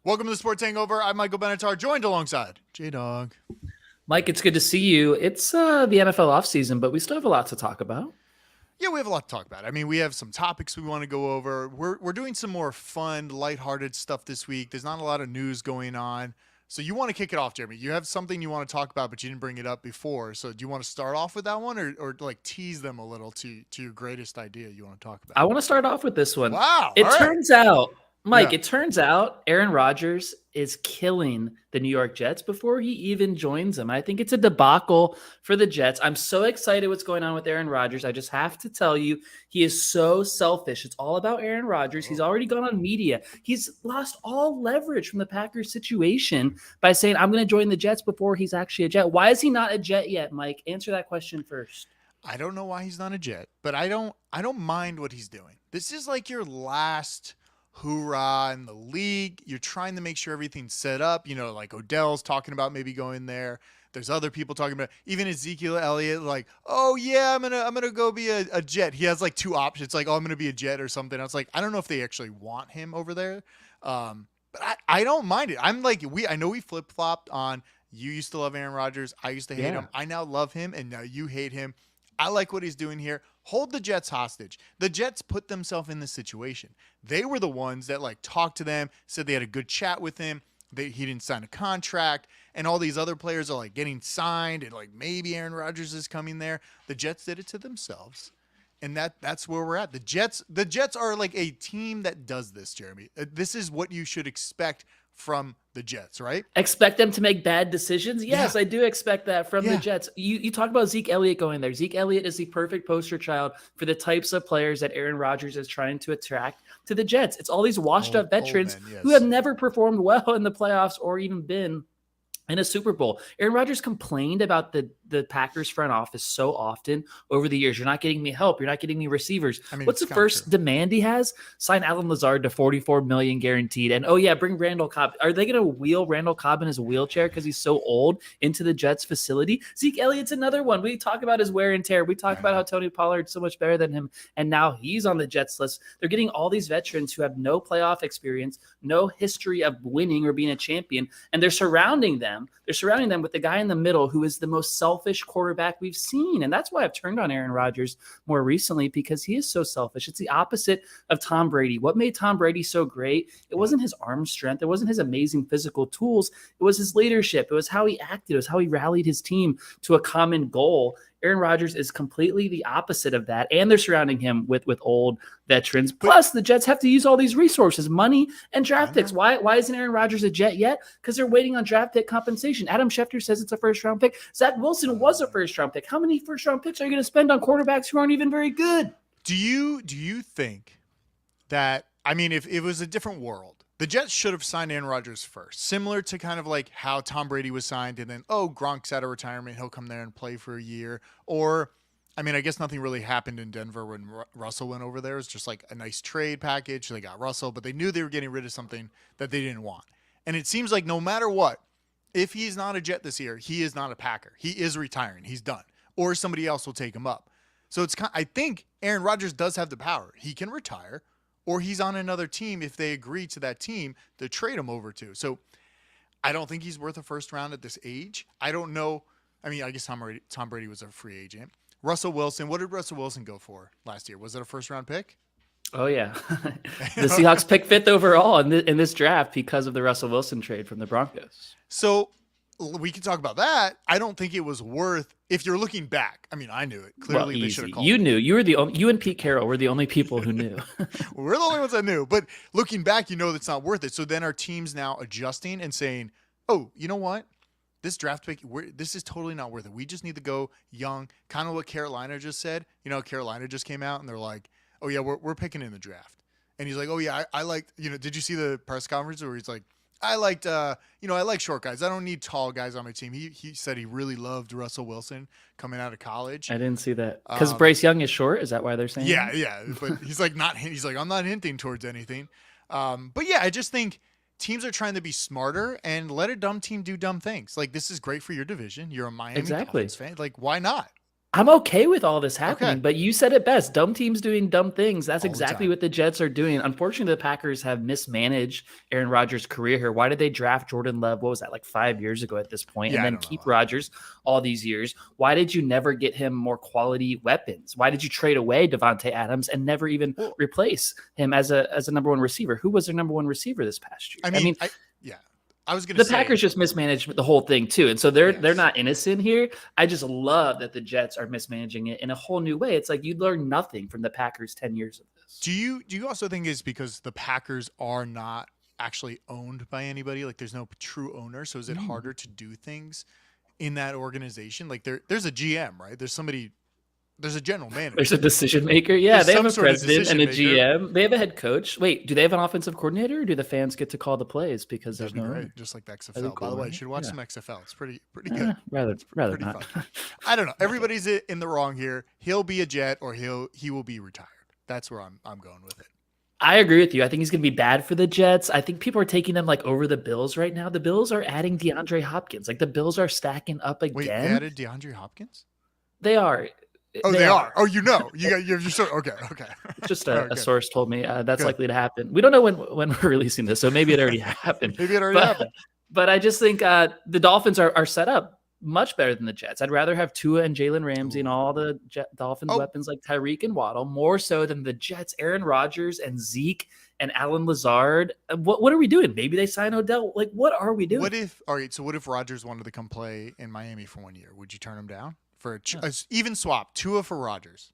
Welcome to the Sports Hangover. I'm Michael Benatar, joined alongside J-Dog. Mike, it's good to see you. It's the NFL offseason, but we still have a lot to talk about. Yeah, we have a lot to talk about. I mean, we have some topics we want to go over. We're doing some more fun, lighthearted stuff this week. There's not a lot of news going on. So you want to kick it off, Jeremy. You have something you want to talk about, but you didn't bring it up before. So do you want to start off with that one or like tease them a little to your greatest idea you want to talk I about? want to start off with this one. Wow. It All right. turns out, Mike, Yeah. it turns out Aaron Rodgers is killing the New York Jets before he even joins them. I think it's a debacle for the Jets. I'm so excited what's going on with Aaron Rodgers. I just have to tell you, he is so selfish. It's all about Aaron Rodgers. He's already gone on media. He's lost all leverage from the Packers situation by saying, I'm going to join the Jets before he's actually a Jet. Why is he not a Jet yet, Mike? Answer that question first. I don't know why he's not a Jet, but I don't mind what he's doing. This is like your last hoorah in the league. You're trying to make sure everything's set up. You know, like Odell's talking about maybe going there. There's other people talking about even Ezekiel Elliott, like, oh yeah, I'm gonna go be a Jet. He has like two options, like, oh, I'm gonna be a Jet or something. I was like, I don't know if they actually want him over there. But I don't mind it. I'm like, I know we flip flopped on you used to love Aaron Rodgers. I used to hate him. I now love him, and now you hate him. I like what he's doing here. Hold the Jets hostage. The Jets put themselves in this situation. They were the ones that like talked to them, said they had a good chat with him. He didn't sign a contract, and all these other players are like getting signed, and like maybe Aaron Rodgers is coming there. The Jets did it to themselves, and that's where we're at. The Jets are like a team that does this, Jeremy. This is what you should expect from the Jets, right? Expect them to make bad decisions? Yes, Yeah. I do expect that from the Yeah. Jets. You talk about Zeke Elliott going there. Zeke Elliott is the perfect poster child for the types of players that Aaron Rodgers is trying to attract to the Jets. It's all these washed up veterans men, who yes. have never performed well in the playoffs or even been in a Super Bowl. Aaron Rodgers complained about the Packers front office so often over the years. You're not getting me help. You're not getting me receivers. I mean, What's it's the kind of first true. demand he has? Sign Alan Lazard to $44 million guaranteed. And oh yeah, bring Randall Cobb. Are they going to wheel Randall Cobb in his wheelchair because he's so old into the Jets facility? Zeke Elliott's another one. We talk about his wear and tear. We talk about how Tony Pollard's so much better than him, and now he's on the Jets list. They're getting all these veterans who have no playoff experience, no history of winning or being a champion, and they're surrounding them. They're surrounding them with the guy in the middle who is the most selfish quarterback we've seen. And that's why I've turned on Aaron Rodgers more recently, because he is so selfish. It's the opposite of Tom Brady. What made Tom Brady so great? It wasn't his arm strength. It wasn't his amazing physical tools. It was his leadership. It was how he acted. It was how he rallied his team to a common goal. Aaron Rodgers is completely the opposite of that, and they're surrounding him with old veterans. Plus, the Jets have to use all these resources, money and draft picks. Why isn't Aaron Rodgers a Jet yet? Because they're waiting on draft pick compensation. Adam Schefter says it's a first-round pick. Zach Wilson was a first-round pick. How many first-round picks are you going to spend on quarterbacks who aren't even very good? Do you think that, I mean, if it was a different world, the Jets should have signed Aaron Rodgers first, similar to kind of like how Tom Brady was signed, and then, oh, Gronk's out of retirement, he'll come there and play for a year. Or, I mean, I guess nothing really happened in Denver when Russell went over there. It was just like a nice trade package. They got Russell, but they knew they were getting rid of something that they didn't want. And it seems like no matter what, if he's not a Jet this year, he is not a Packer. He is retiring. He's done. Or somebody else will take him up. So I think Aaron Rodgers does have the power. He can retire, or he's on another team if they agree to that team to trade him over to. So I don't think he's worth a first round at this age. I don't know. I mean, I guess Tom Brady was a free agent. Russell Wilson, what did Russell Wilson go for last year? Was it a first round pick? Oh, yeah. The Seahawks pick fifth overall in this draft because of the Russell Wilson trade from the Broncos. So we can talk about that. I don't think it was worth, if you're looking back. I mean, I knew it. Clearly, they should have called You it. knew. You and Pete Carroll were the only people who knew. We're the only ones that knew. But looking back, you know that's not worth it. So then our team's now adjusting and saying, oh, you know what? This draft pick, this is totally not worth it. We just need to go young. Kind of what Carolina just said. You know, Carolina just came out and they're like, oh, yeah, we're picking in the draft. And he's like, oh, yeah, I like, did you see the press conference where he's like, I like short guys. I don't need tall guys on my team. He said he really loved Russell Wilson coming out of college. I didn't see that. Because Bryce Young is short? Is that why they're saying Yeah, that? yeah. But he's like, I'm not hinting towards anything. But yeah, I just think teams are trying to be smarter and let a dumb team do dumb things. Like, this is great for your division. You're a Miami Exactly. Dolphins fan. Like, why not? I'm okay with all this happening, Okay. but you said it best. Dumb teams doing dumb things. That's All the exactly time. what the Jets are doing. Unfortunately, the Packers have mismanaged Aaron Rodgers' career here. Why did they draft Jordan Love? What was that, like 5 years ago at this point, Yeah, and I then don't know. keep Rodgers all these years? Why did you never get him more quality weapons? Why did you trade away Devontae Adams and never even Well, replace him as a number one receiver? Who was their number one receiver this past year? I mean, yeah. I was gonna The say Packers just mismanaged the whole thing too, and so they're yes. not innocent here. I just love that the Jets are mismanaging it in a whole new way. It's like you learn nothing from the Packers 10 years of this. Do you also think it's because the Packers are not actually owned by anybody? Like there's no true owner, so is it harder to do things in that organization? Like there's a GM, right? There's a general manager. There's a decision maker. Yeah, There's they have some a sort of president and a decision maker. GM. They have a head coach. Wait, do they have an offensive coordinator, or do the fans get to call the plays because there's That'd be no great, owner? just like the XFL. That'd be By cool, the way, you right? should watch Yeah. some XFL. It's pretty good. Rather Pretty not. fun. I don't know. Everybody's in the wrong here. He'll be a Jet or he will be retired. That's where I'm going with it. I agree with you. I think he's going to be bad for the Jets. I think people are taking them like over the Bills right now. The Bills are adding DeAndre Hopkins. Like the Bills are stacking up again. Wait, they added DeAndre Hopkins? They are. Oh, they are. Oh, you have your source. Okay. Just All right, a good. source told me that's Good. likely to happen. We don't know when we're releasing this, so maybe it already happened. Maybe it already happened. But I just think the Dolphins are set up much better than the Jets. I'd rather have Tua and Jalen Ramsey and all the Dolphins weapons like Tyreek and Waddle more so than the Jets, Aaron Rodgers and Zeke and Alan Lazard. What are we doing? Maybe they sign Odell. Like, what are we doing? What if Rodgers wanted to come play in Miami for 1 year? Would you turn him down for a even swap, Tua for Rodgers?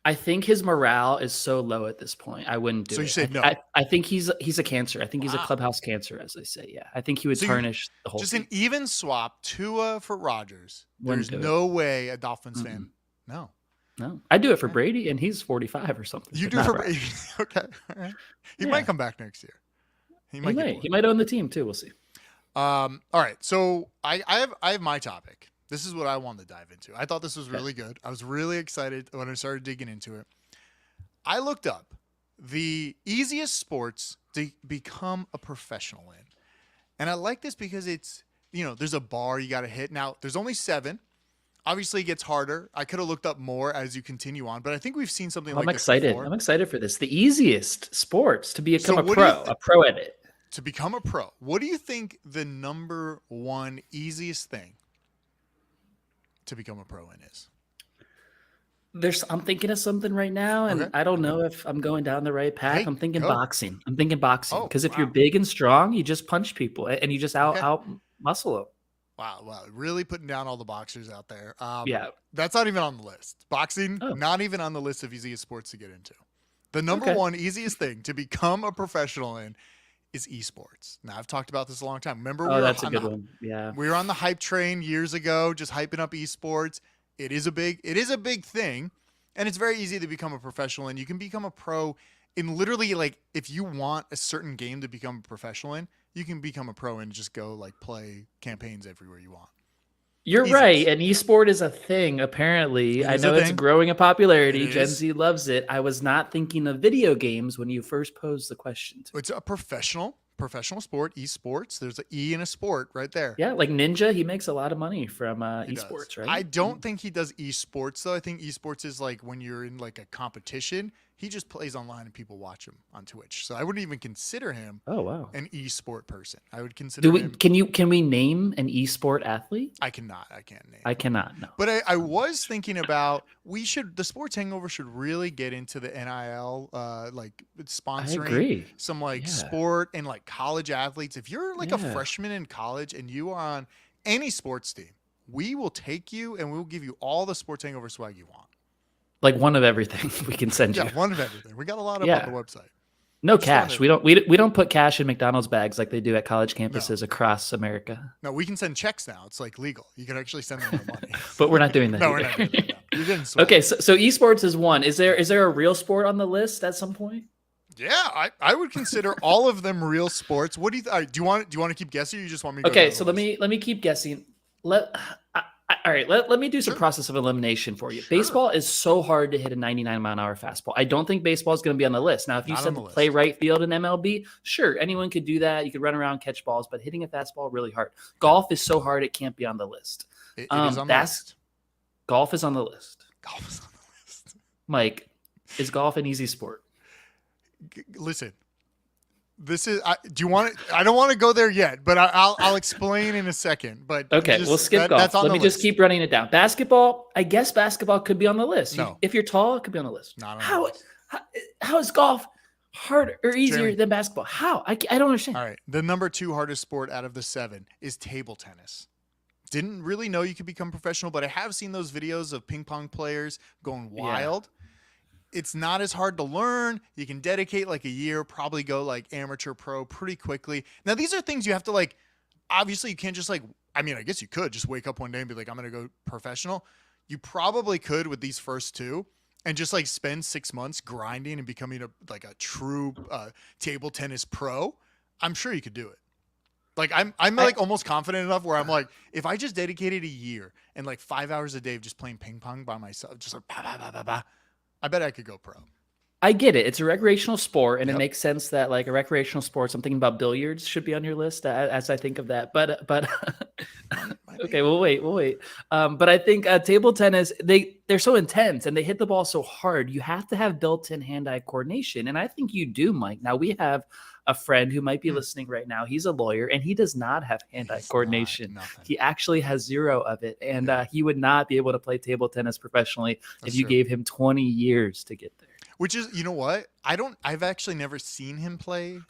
I think his morale is so low at this point. I wouldn't do it. So you said no. I think he's a cancer. I think he's a clubhouse cancer, as they say. Yeah, I think he would tarnish the whole. Just team. an even swap, Tua for Rodgers. There's no way a Dolphins fan. No. I'd do it for Brady, and he's 45 or something. You do it for Brady. Okay. All right. He might come back next year. He might own the team too. We'll see. All right. So I have my topic. This is what I wanted to dive into. I thought this was really good. I was really excited when I started digging into it. I looked up the easiest sports to become a professional in. And I like this because it's, there's a bar you got to hit. Now, there's only 7. Obviously, it gets harder. I could have looked up more as you continue on, but I think we've seen something like this before. I'm excited for this. The easiest sports to become a pro at it. To become a pro, what do you think the number one easiest thing to become a pro in is? I'm thinking of something right now, and I don't know if I'm going down the right path. Hey, I'm thinking go. boxing. Because if you're wow. big and strong, you just punch people and you just out muscle them. Wow. Really putting down all the boxers out there. Yeah. That's not even on the list. Boxing, not even on the list of easiest sports to get into. The number one easiest thing to become a professional in is esports. Now, I've talked about this a long time. Remember, that's a good one. Yeah. We were on the hype train years ago, just hyping up esports. It is a big thing, and it's very easy to become a professional in. You can become a pro in literally, like, if you want a certain game to become a professional in, you can become a pro and just go like play campaigns everywhere you want. You're right. And esport is a thing, apparently. I know it's growing in popularity. Gen Z loves it. I was not thinking of video games when you first posed the question. It's a professional sport, esports. There's an E in a sport right there. Yeah, like Ninja, he makes a lot of money from esports, right? I don't think he does esports, though. I think esports is like when you're in like a competition. He just plays online and people watch him on Twitch. So I wouldn't even consider him an esport person. I would consider him. Can we name an esport athlete? I cannot. I can't name. I cannot, no. But I was thinking about the Sports Hangover should really get into the NIL, like sponsoring some sport and like college athletes. If you're like a freshman in college and you are on any sports team, we will take you and we'll give you all the Sports Hangover swag you want. Like one of everything we can send you. Yeah, one of everything. We got a lot up on the website. No cash. We don't put cash in McDonald's bags like they do at college campuses across America. No, we can send checks now. It's like legal. You can actually send them the money. But we're not doing that. No, we're not doing that. No. You didn't swear. Okay, so esports is one. Is there a real sport on the list at some point? Yeah, I would consider all of them real sports. What do you do you want to keep guessing, or you just want me to go Okay, so let me keep guessing. All right, let me do some process of elimination for you. Sure. Baseball is so hard to hit a 99-mile-an-hour fastball. I don't think baseball is going to be on the list. Now, if you said to play right field in MLB, sure, anyone could do that. You could run around, catch balls, but hitting a fastball really hard. Golf is so hard it can't be on the list. It is on the list. Golf is on the list. Golf is on the list. Mike, is golf an easy sport? Listen, this is. Do you want to? I don't want to go there yet, but I'll explain in a second. But Okay, we'll skip golf. That's on Let the me list. just keep running it down. Basketball, I guess basketball could be on the list. No. If you're tall, it could be on the list. Not on the How, list. how is golf harder or easier Jeremy. than basketball? How? I don't understand. All right. The number 2 hardest sport out of the 7 is table tennis. Didn't really know you could become professional, but I have seen those videos of ping pong players going wild. It's not as hard to learn. You can dedicate like a year, probably go like amateur pro pretty quickly. Now, these are things you have to like, obviously you can't just like, I mean, I guess you could just wake up one day and be like, I'm going to go professional. You probably could with these first 2 and just like spend 6 months grinding and becoming a true table tennis pro. I'm sure you could do it. Like I'm like almost confident enough where I'm like, if I just dedicated a year and like 5 hours a day of just playing ping pong by myself, just like I bet I could go pro. I get it. It's a recreational sport, and it makes sense that like a recreational sport, something about billiards should be on your list as I think of that. But okay, we'll wait. But I think table tennis, they're so intense and they hit the ball so hard. You have to have built-in hand-eye coordination, and I think you do, Mike. Now we have a friend who might be listening right now. He's a lawyer, and he does not have hand-eye coordination. He actually has 0 of it, and he would not be able to play table tennis professionally if you gave him 20 years to get there. Which is, you know what? I've actually never seen him play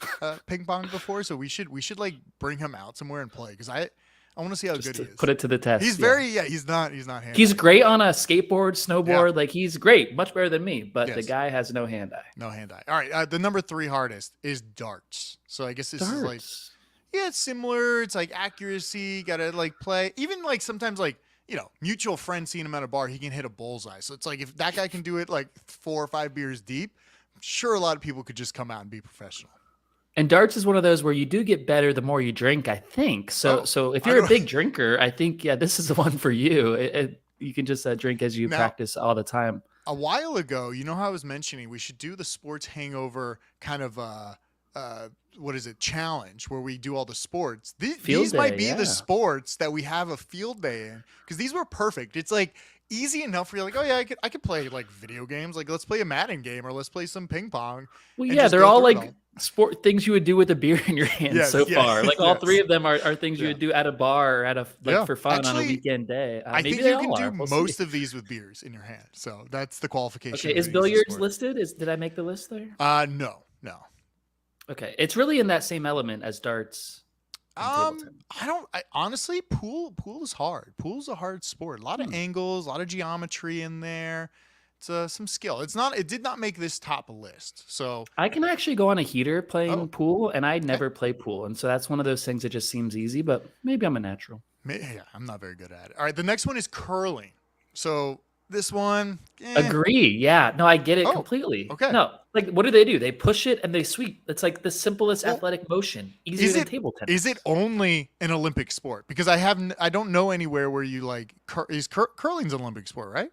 ping pong before, so we should like bring him out somewhere and play because I want to see how good he is. Put it to the test. He's he's not hand-eye. He's great on a skateboard, snowboard. Like he's great, much better than me, but the guy has no hand-eye. No hand-eye. All right, the number 3 hardest is darts. So I guess this is like, it's similar. It's like accuracy. Got to like play. Even like sometimes like, you know, mutual friend seeing him at a bar, he can hit a bullseye. So it's like if that guy can do it like 4 or 5 beers deep, I'm sure a lot of people could just come out and be professional. And darts is one of those where you do get better the more you drink, I think. So if you're a big drinker, I think, this is the one for you. You can just drink as you practice all the time. A while ago, you know how I was mentioning we should do the sports hangover kind of challenge where we do all the sports. These might be the sports that we have a field day in because these were perfect. It's like easy enough where you're like, oh yeah, I could play like video games. Like let's play a Madden game or let's play some ping pong. Well, yeah, they're all like sport things you would do with a beer in your hand far. Like all 3 of them are things you would do at a bar or at a for fun on a weekend day. I think you can do most of these with beers in your hand. So that's the qualification. Okay, is billiards listed? Did I make the list there? No. Okay, it's really in that same element as darts. Honestly, pool is hard. Pool's a hard sport. A lot of angles, a lot of geometry in there. It's some skill. It did not make this top list. So I can actually go on a heater playing pool, and I never play pool, and so that's one of those things that just seems easy. But maybe I'm a natural. Yeah, I'm not very good at it. All right, the next one is curling. So this one, agree. Yeah, no, I get it completely. Okay, no, like what do? They push it and they sweep. It's like the simplest athletic motion, easier than table tennis. Is it only an Olympic sport? Because I don't know anywhere where you like curling's an Olympic sport, right?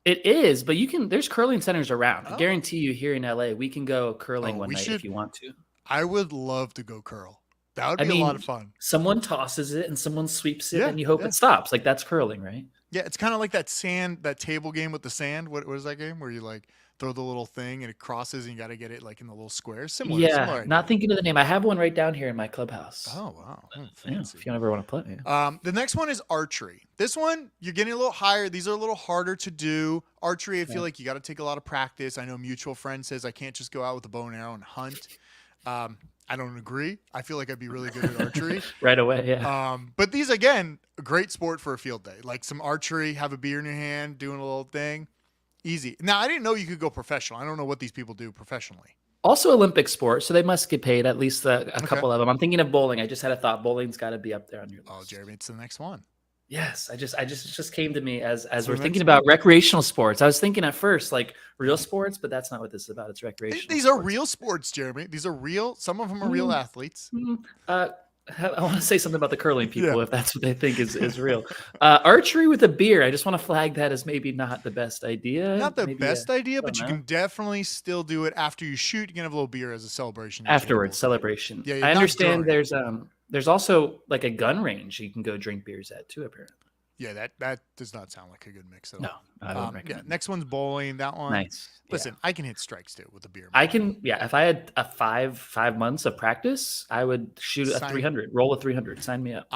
It is, but there's curling centers around. I guarantee you here in LA, we can go curling one night if you want to. I would love to go curl. That would be a lot of fun. Someone tosses it and someone sweeps it and you hope it stops. Like that's curling, right? Yeah, it's kind of like that table game with the sand. What is that game where you like throw the little thing and it crosses and you got to get it like in the little squares? Similar. Yeah, not thinking of the name. I have one right down here in my clubhouse. Oh, wow. Fancy. If you ever want to play. The next one is archery. This one, you're getting a little higher. These are a little harder to do. Archery, I feel like you got to take a lot of practice. I know a mutual friend says I can't just go out with a bow and arrow and hunt. I don't agree. I feel like I'd be really good at archery. Right away, yeah. But these, again, a great sport for a field day. Like some archery, have a beer in your hand, doing a little thing. Easy. Now, I didn't know you could go professional. I don't know what these people do professionally. Also Olympic sport, so they must get paid, at least a couple of them. I'm thinking of bowling. I just had a thought. Bowling's got to be up there on your list. Oh, Jeremy, it's the next one. Yes, I just came to me as we're thinking about recreational sports. I was thinking at first like real sports, but that's not what this is about. It's recreational. These are real sports, Jeremy. These are real. Some of them are real athletes. I want to say something about the curling people if that's what they think is real. Archery with a beer. I just want to flag that as maybe not the best idea. Not the best idea, but you can definitely still do it after you shoot. You can have a little beer as a celebration. Afterwards, celebration. Yeah, I understand. There's also like a gun range you can go drink beers at too, apparently. Yeah, that does not sound like a good mix at No, all. I don't Yeah, recommend. next one's bowling. That one, Nice. Yeah. listen, I can hit strikes too with a beer, I man. can, yeah. If I had a five months of practice, I would shoot a Sign. 300, roll a 300. Sign me up.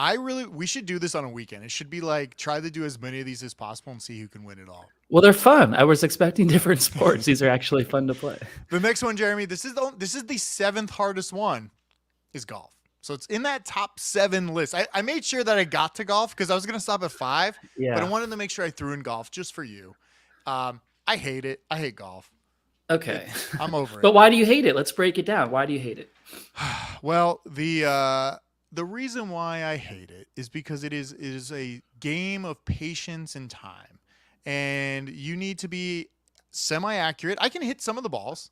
We should do this on a weekend. It should be like try to do as many of these as possible and see who can win it all. Well, they're fun. I was expecting different sports. These are actually fun to play. The next one, Jeremy, this is the seventh hardest one, is golf. So it's in that top 7 list. I made sure that I got to golf because I was gonna stop at 5, Yeah. but I wanted to make sure I threw in golf just for you. I hate it. I hate golf. Okay. I'm over But it. why do you hate it? Let's break it down. Why do you hate it? Well, the reason why I hate it is because it is a game of patience and time, and you need to be semi-accurate. I can hit some of the balls.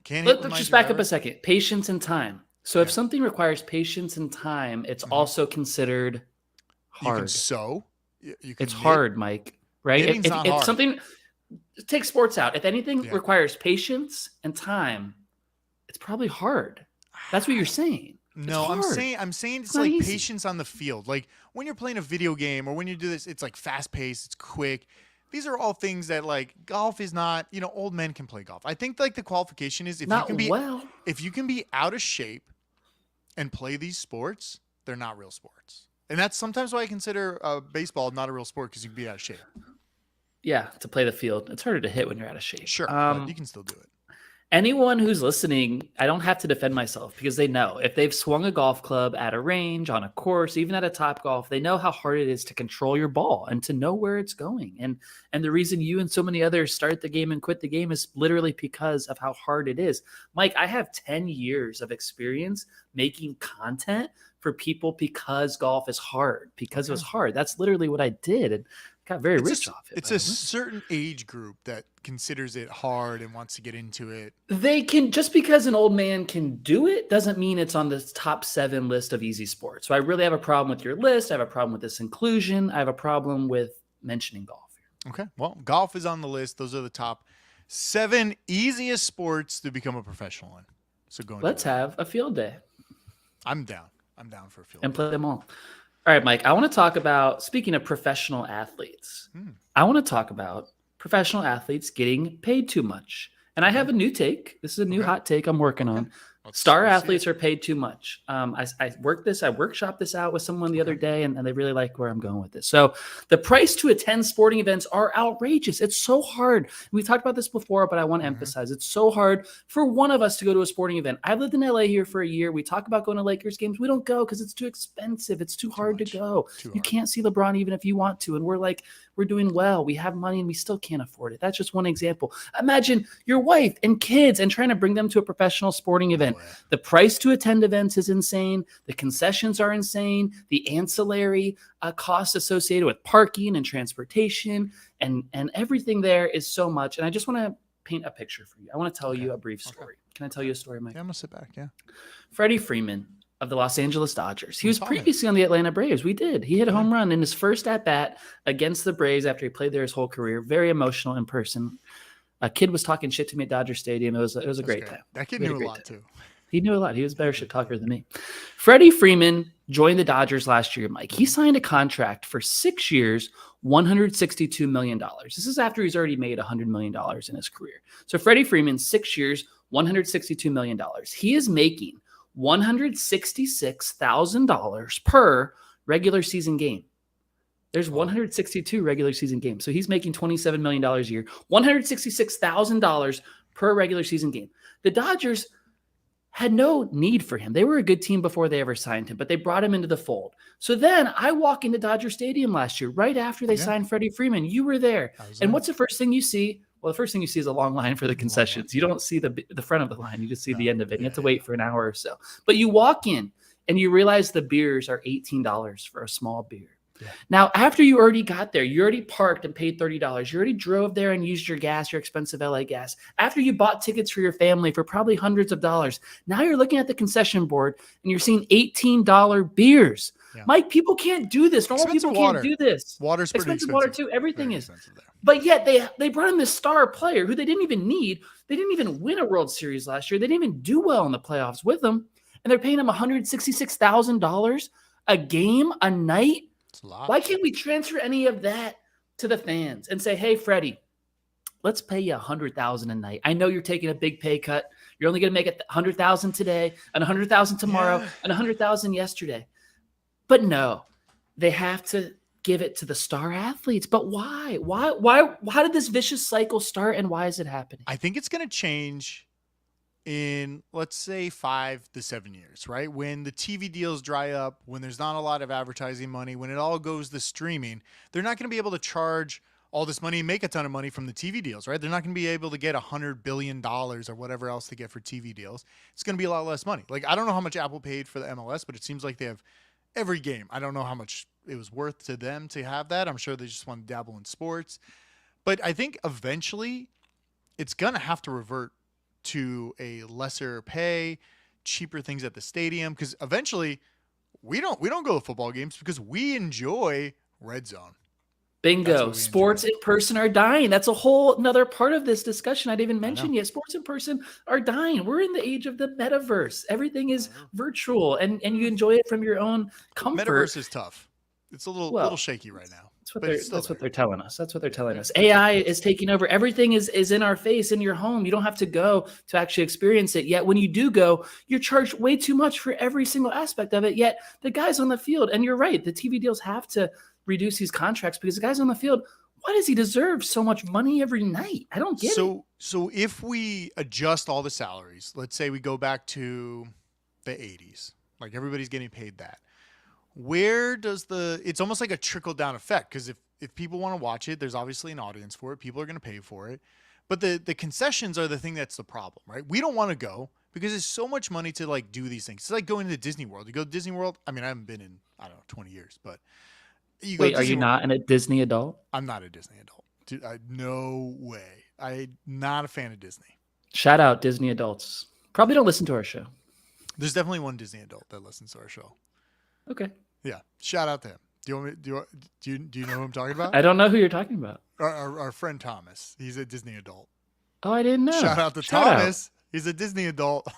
Can't hit with Let's my just back up driver. a second. Patience and time. So if Yeah. something requires patience and time, it's Mhm. also considered You can hard. sew. You can It's knit. hard, Mike. Right? Knitting's not If hard. something, take sports out. If anything Yeah. requires patience and time, it's probably hard. That's what you're saying. No, I'm hard. saying it's not like easy. patience on the field. Like when you're playing a video game or when you do this, it's like fast paced, it's quick. These are all things that like golf is not, old men can play golf. I think like the qualification is Not well. if you can be out of shape and play these sports, they're not real sports. And that's sometimes why I consider baseball not a real sport because you can be out of shape. Yeah, to play the field. It's harder to hit when you're out of shape. Sure, but you can still do it. Anyone who's listening, I don't have to defend myself because they know if they've swung a golf club at a range, on a course, even at a Top Golf, they know how hard it is to control your ball and to know where it's going. And the reason you and so many others start the game and quit the game is literally because of how hard it is. Mike, I have 10 years of experience making content for people because golf is hard, because it was hard. That's literally what I did. And got very rich off it. It's a certain age group that considers it hard and wants to get into it. They can, just because an old man can do it doesn't mean it's on the top 7 list of easy sports. So I really have a problem with your list. I have a problem with this inclusion. I have a problem with mentioning golf here. Okay. Well, golf is on the list. Those are the top 7 easiest sports to become a professional in. So Let's have a field day. I'm down. I'm down for a field and day. play them all. All right, Mike, I want to talk about, speaking of professional athletes, I want to talk about professional athletes getting paid too much. And I have a new take. This is a new hot take I'm working on. Star athletes are paid too much. I workshopped this out with someone the other day, and they really like where I'm going with this. So the price to attend sporting events are outrageous. It's so hard. We talked about this before, but I want to emphasize it's so hard for one of us to go to a sporting event. I've lived in LA here for a year. We talk about going to Lakers games. We don't go because it's too expensive. It's too hard to go. You can't see LeBron even if you want to. And we're doing well. We have money and we still can't afford it. That's just one example. Imagine your wife and kids and trying to bring them to a professional sporting event. The price to attend events is insane. The concessions are insane. The ancillary costs associated with parking and transportation and everything there is so much. And I just want to paint a picture for you. I want to tell you a brief story. Can I tell you a story, Mike? Yeah, I'm going to sit back, yeah. Freddie Freeman of the Los Angeles Dodgers. He was previously on the Atlanta Braves. He hit a home run in his first at-bat against the Braves after he played there his whole career. Very emotional in person. A kid was talking shit to me at Dodger Stadium. It was a great time. That kid knew a lot, too. He knew a lot. He was a better shit talker than me. Freddie Freeman joined the Dodgers last year, Mike. He signed a contract for 6 years, $162 million. This is after he's already made $100 million in his career. So Freddie Freeman, 6 years, $162 million. He is making $166,000 per regular season game. There's 162 regular season games. So he's making $27 million a year, $166,000 per regular season game. The Dodgers had no need for him. They were a good team before they ever signed him, but they brought him into the fold. So then I walk into Dodger Stadium last year, right after they signed Freddie Freeman. You were there. And what's the first thing you see? Well, the first thing you see is a long line for the concessions. You don't see the front of the line. You just see the end of it. You have to wait for an hour or so. But you walk in and you realize the beers are $18 for a small beer. Yeah. Now, after you already got there, you already parked and paid $30. You already drove there and used your gas, your expensive LA gas. After you bought tickets for your family for probably hundreds of dollars, now you're looking at the concession board and you're seeing $18 beers. Yeah. Mike, people can't do this. Normal people can't do this. Water's pretty expensive. Water too. Everything is. But yet they brought in this star player who they didn't even need. They didn't even win a World Series last year. They didn't even do well in the playoffs with them. And they're paying him $166,000 a game, a night. It's a lot. Why can't we transfer any of that to the fans and say, hey, Freddie, let's pay you $100,000 a night. I know you're taking a big pay cut. You're only going to make it $100,000 today and $100,000 tomorrow and $100,000 yesterday. But no, they have to give it to the star athletes. But why? How did this vicious cycle start, and why is it happening? I think it's going to change in, let's say, 5 to 7 years, right? When the TV deals dry up, when there's not a lot of advertising money, when it all goes to streaming, they're not going to be able to charge all this money and make a ton of money from the TV deals, right? They're not going to be able to get $100 billion or whatever else they get for TV deals. It's going to be a lot less money. Like, I don't know how much Apple paid for the MLS, but it seems like they have every game. I don't know how much it was worth to them to have that. I'm sure they just want to dabble in sports. But I think eventually it's going to have to revert to a lesser pay, cheaper things at the stadium, because eventually we don't go to football games because we enjoy Red Zone. Bingo. Sports in person are dying. That's a whole another part of this discussion I didn't even mention yet. Sports in person are dying. We're in the age of the metaverse. Everything is virtual, and you enjoy it from your own comfort. Metaverse is tough. It's a little shaky right now. That's what they're telling us. That's what they're telling us. AI is taking over. Everything is in our face, in your home. You don't have to go to actually experience it. Yet when you do go, you're charged way too much for every single aspect of it. Yet the guys on the field, and you're right, the TV deals have to reduce these contracts because the guys on the field, why does he deserve so much money every night? I don't get it. So if we adjust all the salaries, let's say we go back to the 80s, like everybody's getting paid that. Where does it's almost like a trickle down effect, because if people want to watch it, there's obviously an audience for it. People are going to pay for it. But the concessions are the thing that's the problem, right? We don't want to go because there's so much money to like do these things. It's like going to Disney World. You go to Disney World. I mean, I haven't been in, 20 years, but you go. Wait, are you not a Disney adult? I'm not a Disney adult. Dude, no way. I'm not a fan of Disney. Shout out Disney adults. Probably don't listen to our show. There's definitely one Disney adult that listens to our show. Okay. Yeah. Shout out to him. Do you know who I'm talking about? I don't know who you're talking about. Our friend Thomas. He's a Disney adult. Oh, I didn't know. Shout out to Thomas. He's a Disney adult.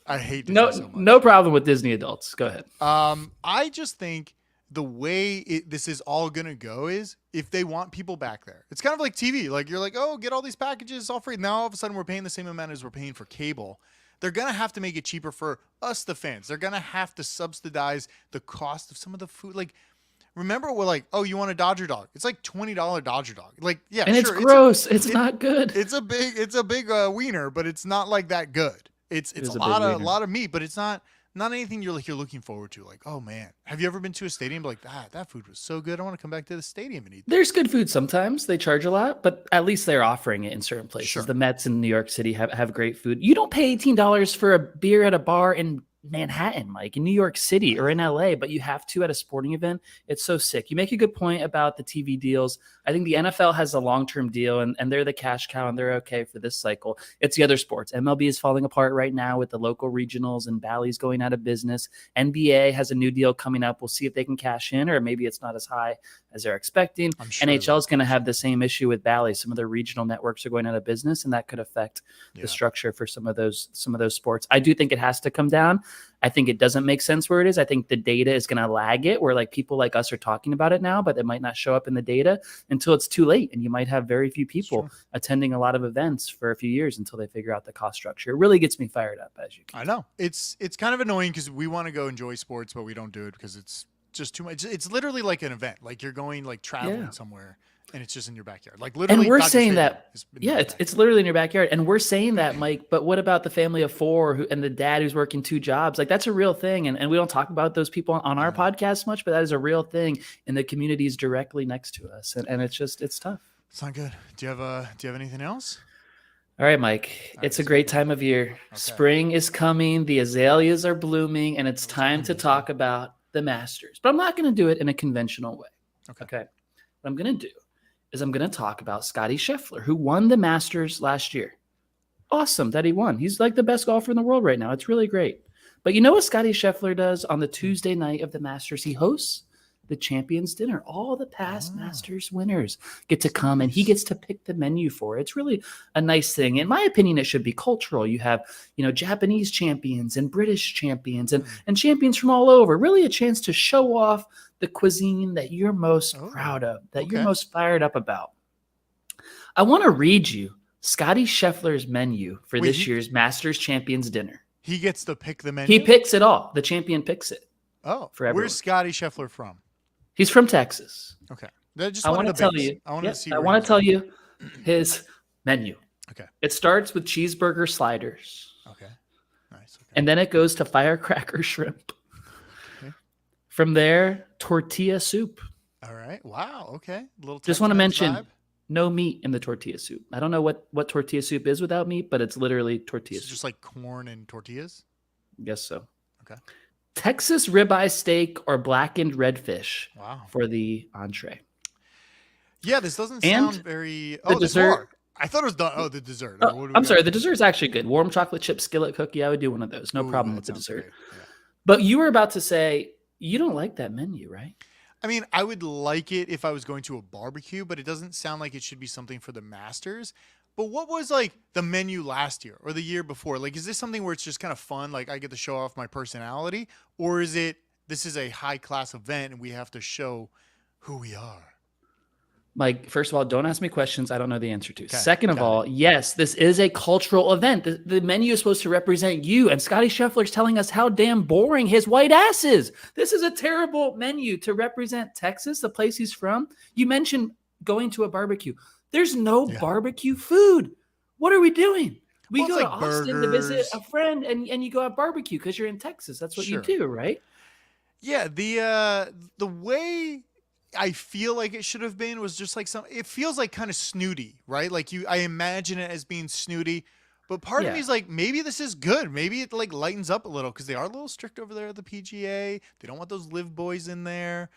I hate Disney so much. No problem with Disney adults. Go ahead. I just think the way this is all going to go is if they want people back there. It's kind of like TV. Like you're like, oh, get all these packages all free. Now all of a sudden we're paying the same amount as we're paying for cable. They're going to have to make it cheaper for us, the fans. They're going to have to subsidize the cost of some of the food. Like, remember we're like, oh, you want a Dodger dog? It's like $20 Dodger dog. Like, yeah, and sure, it's gross. It's not good. It's a big wiener, but it's not like that good. It's a lot of meat, but it's not anything you're looking forward to. Like, oh man, have you ever been to a stadium like that food was so good? I want to come back to the stadium and eat that. There's good food sometimes. They charge a lot, but at least they're offering it in certain places. Sure. The Mets in New York City have great food. You don't pay $18 for a beer at a bar in Manhattan, Mike, in New York City or in LA, but you have to at a sporting event. It's so sick. You make a good point about the TV deals. I think the NFL has a long-term deal and they're the cash cow and they're okay for this cycle. It's the other sports. MLB is falling apart right now with the local regionals and Bally's going out of business. NBA has a new deal coming up. We'll see if they can cash in, or maybe it's not as high as they're expecting. Sure NHL is going to have the same issue with Bally's. Some of the regional networks are going out of business, and that could affect the structure for some of those sports. I do think it has to come down. I think it doesn't make sense where it is. I think the data is going to lag it, where like people like us are talking about it now, but it might not show up in the data until it's too late. And you might have very few people attending a lot of events for a few years until they figure out the cost structure. It really gets me fired up, as you can. I know. It's kind of annoying because we want to go enjoy sports, but we don't do it because it's just too much. It's literally like an event. Like you're going like traveling somewhere. And it's just in your backyard. Like literally. And we're saying that, it's literally in your backyard. And we're saying that, Mike, but what about the family of four and the dad who's working 2 jobs? Like that's a real thing. And we don't talk about those people on our podcast much, but that is a real thing in the communities directly next to us. And it's tough. It's not good. Do you have anything else? All right, Mike, it's a great time of year. Okay. Spring is coming. The azaleas are blooming, and it's time to talk about the Masters. But I'm not going to do it in a conventional way. Okay. What I'm going to do is I'm going to talk about Scottie Scheffler, who won the Masters last year. Awesome that he won. He's like the best golfer in the world right now. It's really great. But you know what Scottie Scheffler does on the Tuesday night of the Masters? He hosts the Champions Dinner. All the past Oh, Masters winners get to that's come, and he nice. gets to pick the menu for it. It's really a nice thing. In my opinion, it should be cultural. You have, Japanese champions and British champions and Hmm. and champions from all over. Really a chance to show off the cuisine that you're most Oh, proud of, that you're okay. most fired up about. I want to read you Scotty Scheffler's menu for Wait, this year's Masters Champions Dinner. he gets to pick the He menu? picks it all. The champion picks it Oh, for everyone. where's Scotty Scheffler from? He's from Texas. Okay. I just I wanted want a to tell base. you. I wanted to Yep, see I where he want was to tell from. you his menu. Okay. It starts with cheeseburger sliders, Okay. Nice. Okay. and then it goes to firecracker shrimp. Okay. From there, tortilla soup. All right. Wow. Okay. Little Just want to Tex-Mex mention vibe. no meat in the tortilla soup. I don't know what tortilla soup is without meat, but it's literally tortilla It's soup. just like corn and tortillas. Guess so. Okay. Texas ribeye steak or blackened redfish Wow. for the entree. Yeah, this doesn't And sound very. the Oh, there's dessert- more. I thought it was done. Oh, the dessert. Oh, What do we I'm got? sorry, the dessert's actually good. Warm chocolate chip skillet cookie. I would do one of those. No Ooh, problem that with the sounds dessert. great. Yeah. But you were about to say you don't like that menu, right? I mean, I would like it if I was going to a barbecue, but it doesn't sound like it should be something for the Masters. But what was like the menu last year or the year before? Like, is this something where it's just kind of fun? Like, I get to show off my personality, or is it this is a high class event and we have to show who we are? Like, first of all, don't ask me questions I don't know the answer to. Okay, Second of got all, yes, this is a cultural event. The menu is supposed to represent you. And Scotty Scheffler's telling us how damn boring his white ass is. This is a terrible menu to represent Texas, the place he's from. You mentioned going to a barbecue. There's no Yeah. barbecue food. What are we doing? We Well, go it's to like Austin to visit burgers. a friend and you go have barbecue because you're in Texas. That's what Sure. you do, right? Yeah, the way I feel like it should have been was just like it feels like kind of snooty, right? Like I imagine it as being snooty, but part of me Yeah. is like maybe this is good. Maybe it like lightens up a little because they are a little strict over there at the PGA. They don't want those live boys in there.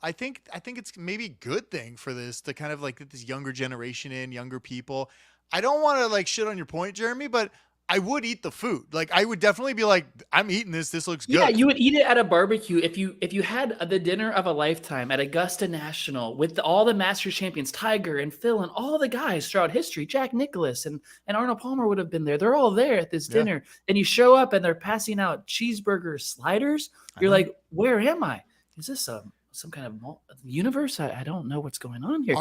I think it's maybe a good thing for this to kind of like get this younger generation in, younger people. I don't want to like shit on your point, Jeremy, but I would eat the food. Like I would definitely be like, I'm eating this. This looks good. Yeah, you would eat it at a barbecue if you had the dinner of a lifetime at Augusta National with all the Masters champions, Tiger and Phil and all the guys throughout history. Jack Nicklaus and Arnold Palmer would have been there. They're all there at this Yeah. dinner. And you show up and they're passing out cheeseburger sliders. You're know. like, where am I? Is this some kind of universe? I don't know what's going on here.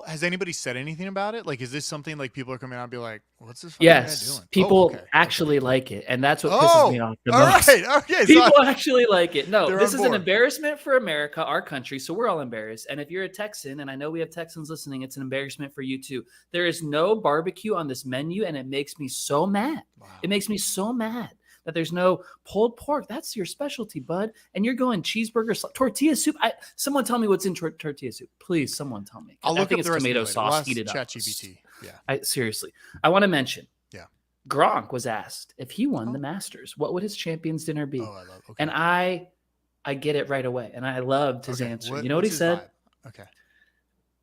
Has anybody said anything about it? Like, is this something like people are coming out and be like, what's this fucking guy Yes, doing? people okay. actually like it. And that's what pisses me off the all most. right. Okay. People actually like it. No, They're this on is an board. embarrassment for America, our country. So we're all embarrassed. And if you're a Texan, and I know we have Texans listening, it's an embarrassment for you too. There is no barbecue on this menu, and it makes me so mad. Wow. It makes me so mad that there's no pulled pork. That's your specialty, bud. And you're going cheeseburger, tortilla soup. Someone tell me what's in tortilla soup. Please, someone tell me. I'll I look think up it's the rest tomato of it. sauce heated up. ChatGPT. Yeah. Seriously, I want to mention. Yeah. Gronk was asked if he won the Masters, what would his champions dinner be? Oh, I love. Okay. And I get it right away. And I loved his Okay, answer. You know what he what's his said? vibe? Okay.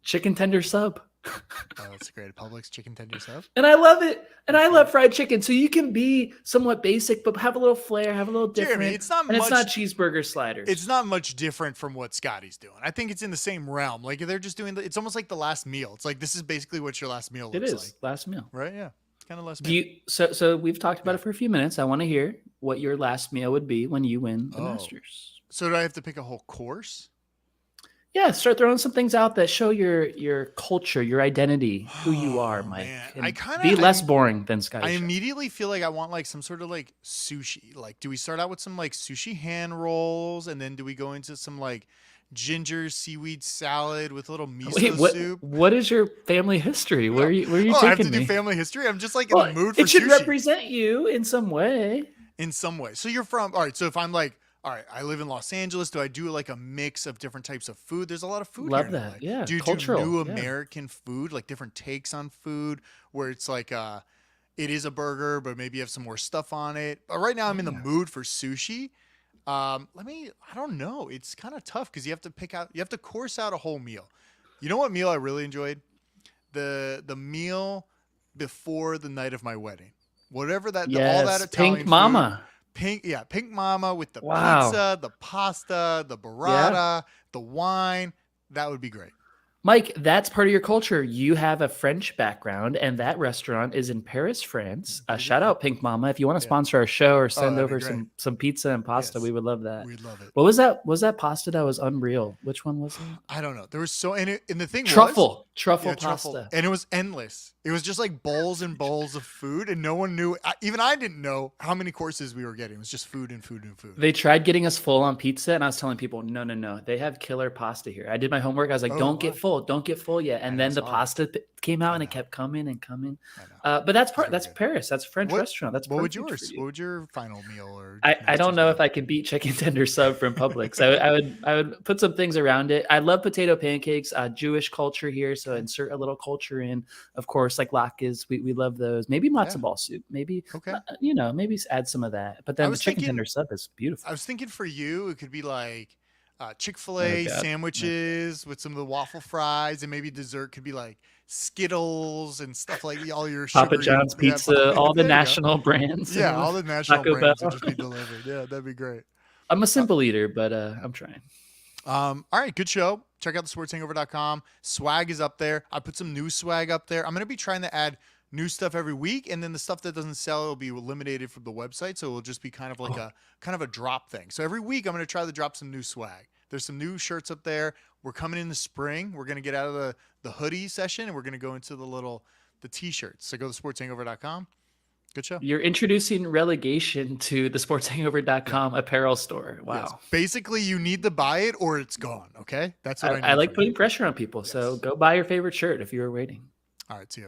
Chicken tender sub. Oh, that's great. Publix chicken tender sub. And I love it. And I That's love good. fried chicken. So you can be somewhat basic, but have a little flair, have a little different. Jeremy, it's not and much. it's not cheeseburger sliders. It's not much different from what Scotty's doing. I think it's in the same realm. Like they're just doing. It's almost like the last meal. It's like this is basically what your last meal looks It is like, last meal. right? Yeah. It's kind of last Do meal. you so we've talked about Yeah. it for a few minutes. I want to hear what your last meal would be when you win the Oh. Masters. So do I have to pick a whole course? Yeah, start throwing some things out that show your culture, your identity, who you are, Oh, Mike. man. and I kinda- be less I- boring than Scotty. I Scheffler. immediately feel like I want like some sort of like sushi. Like, do we start out with some like sushi hand rolls, and then do we go into some like ginger seaweed salad with a little miso Wait, what? soup? What is your family history? Where are you Oh, I have to taking do me? family history. I'm just like in Well, the mood for it should sushi represent you in some way. in some way. So you're from all right. So if I'm like, all right, I live in Los Angeles. Do I do like a mix of different types of food? There's a lot of food. Love here in that. LA. Yeah, Do you cultural, do new yeah. American food, like different takes on food, where it's like it is a burger, but maybe you have some more stuff on it. But right now I'm in the Yeah. mood for sushi. I don't know. It's kind of tough because you have to course out a whole meal. You know what meal I really enjoyed? The meal before the night of my wedding. Whatever that, all that Yes, Italian Pink food. Mama. Pink Mama with the Wow. pizza, the pasta, the Yeah. burrata, the wine. That would be great. Mike, that's part of your culture. You have a French background, and that restaurant is in Paris, France. Very good. Shout out Pink Mama. If you want to Yeah. sponsor our show or Oh, send that'd be over great. some pizza and pasta, Yes. we would love that. We'd love it. What was that? Was that pasta that was unreal? Which one was it? I don't know. There was and the thing was Truffle yeah, pasta. and it was endless. It was just like bowls and bowls of food, and no one knew. Even I didn't know how many courses we were getting. It was just food and food and food. They tried getting us full on pizza, and I was telling people, no. They have killer pasta here. I did my homework. I was like, Oh, don't wow. get full yet. And know, then it's the hard. pasta came out, and it know. kept coming and coming. I know. But that's very that's good. Paris. That's a French What- restaurant. That's What would perfect yours? for you. What would your final meal or? I don't know if I could beat chicken tender sub from Publix. I would put some things around it. I love potato pancakes. Jewish culture here, so insert a little culture in. Of course, like latkes, we love those. Maybe matzo ball soup. Maybe Okay. maybe add some of that. But then the was chicken thinking- tender sub is beautiful. I was thinking for you, it could be like Chick-fil-A Oh, God. sandwiches with some of the waffle fries, and maybe dessert could be like Skittles and stuff like all your Papa sugary- John's yeah, pizza, all the there you go. national brands. Yeah, all the national Taco brands Bell. would just be delivered. Yeah, that'd be great. I'm a simple eater, but I'm trying. All right, good show. Check out thesportshangover.com. Swag is up there. I put some new swag up there. I'm going to be trying to add new stuff every week, and then the stuff that doesn't sell will be eliminated from the website, so it'll just be kind of like a drop thing. So every week I'm going to try to drop some new swag. There's some new shirts up there. We're coming in the spring. We're going to get out of the hoodie session, and we're going to go into the t-shirts. So go to sportshangover.com. Good show. You're introducing relegation to the sportshangover.com apparel store. Wow. Yes. Basically, you need to buy it or it's gone. Okay, that's what I need I like from you. putting pressure on people. So Yes. go buy your favorite shirt if you were waiting. All right, see you.